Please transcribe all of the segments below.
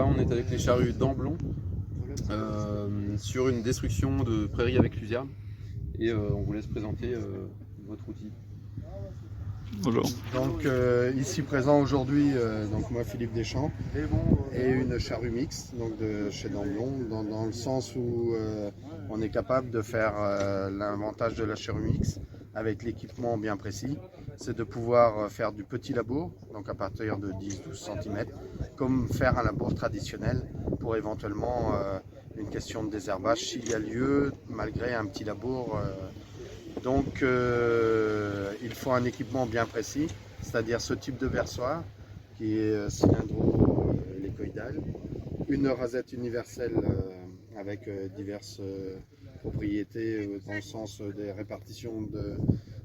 on est avec les charrues d'Amblon sur une destruction de prairies avec luzerne et on vous laisse présenter votre outil. Bonjour. Donc ici présent aujourd'hui, donc moi Philippe Deschamps et une charrue mixte donc de chez Damblon dans le sens où on est capable de faire l'avantage de la charrue mixte avec l'équipement bien précis, c'est de pouvoir faire du petit labour, donc à partir de 10-12 cm, comme faire un labour traditionnel pour éventuellement une question de désherbage s'il y a lieu malgré un petit labour. Donc il faut un équipement bien précis, c'est-à-dire ce type de versoir qui est cylindro-hélicoïdal, une rasette universelle avec diverses propriétés dans le sens des répartitions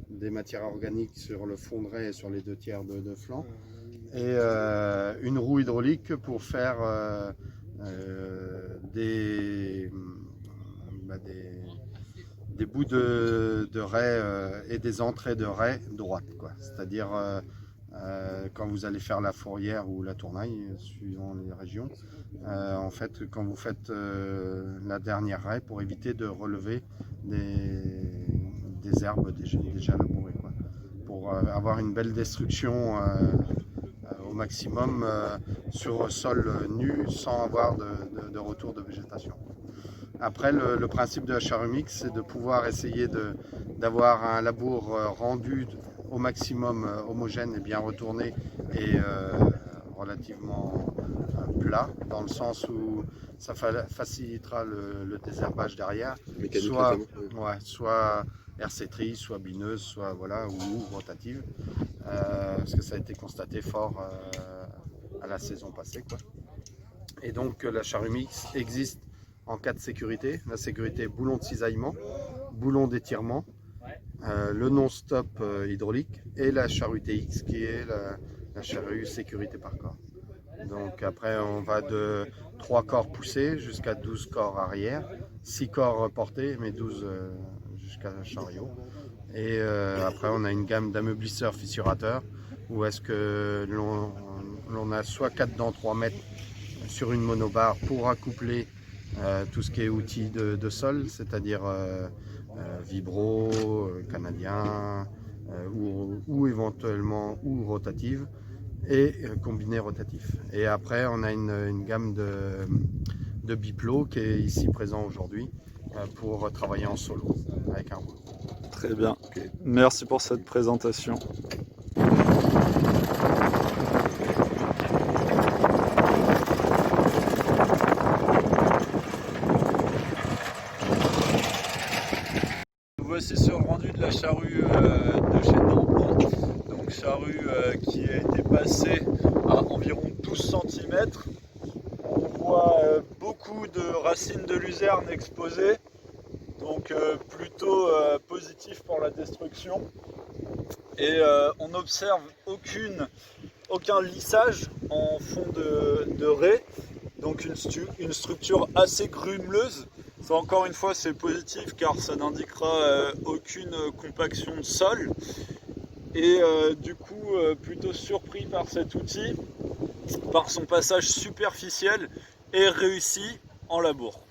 des matières organiques sur le fond de raie et sur les 2/3 de flanc, et une roue hydraulique pour faire des bouts de raie et des entrées de raie droites, c'est-à-dire quand vous allez faire la fourrière ou la tournaille, suivant les régions, en fait, quand vous faites la dernière raie, pour éviter de relever des herbes déjà labourées, pour avoir une belle destruction au maximum sur sol nu sans avoir de retour de végétation. Après, le principe de la charrue mixte, c'est de pouvoir essayer d'avoir un labour rendu au maximum homogène et bien retourné et relativement plat, dans le sens où ça facilitera le désherbage derrière, soit hercétrice, soit bineuse, soit ou rotative, parce que ça a été constaté fort à la saison passée, Et donc la charrue mixte existe en cas de sécurité. La sécurité, boulon de cisaillement, boulon d'étirement, le non-stop hydraulique et la charrue TX qui est la charrue sécurité par corps. Donc après on va de 3 corps poussés jusqu'à 12 corps arrière, 6 corps portés mais 12 jusqu'à chariot. Et après on a une gamme d'ameublisseurs fissurateurs où est-ce que l'on a soit 4 dents 3 mètres sur une monobarre pour accoupler tout ce qui est outils de sol, c'est-à-dire vibro, canadien ou éventuellement rotative et combiné rotatif. Et après on a une gamme de biplots qui est ici présent aujourd'hui pour travailler en solo avec un rouleau. Très bien, merci pour cette présentation. Voici sur le rendu de la charrue de chez Damblon, donc charrue qui a été passée à environ 12 cm. On voit beaucoup de racines de luzerne exposées, donc plutôt positif pour la destruction. Et on n'observe aucun lissage en fond de raie, donc une structure assez grumeleuse. Ça, encore une fois, c'est positif car ça n'indiquera aucune compaction de sol. Et du coup, plutôt surpris par cet outil, par son passage superficiel et réussi en labour.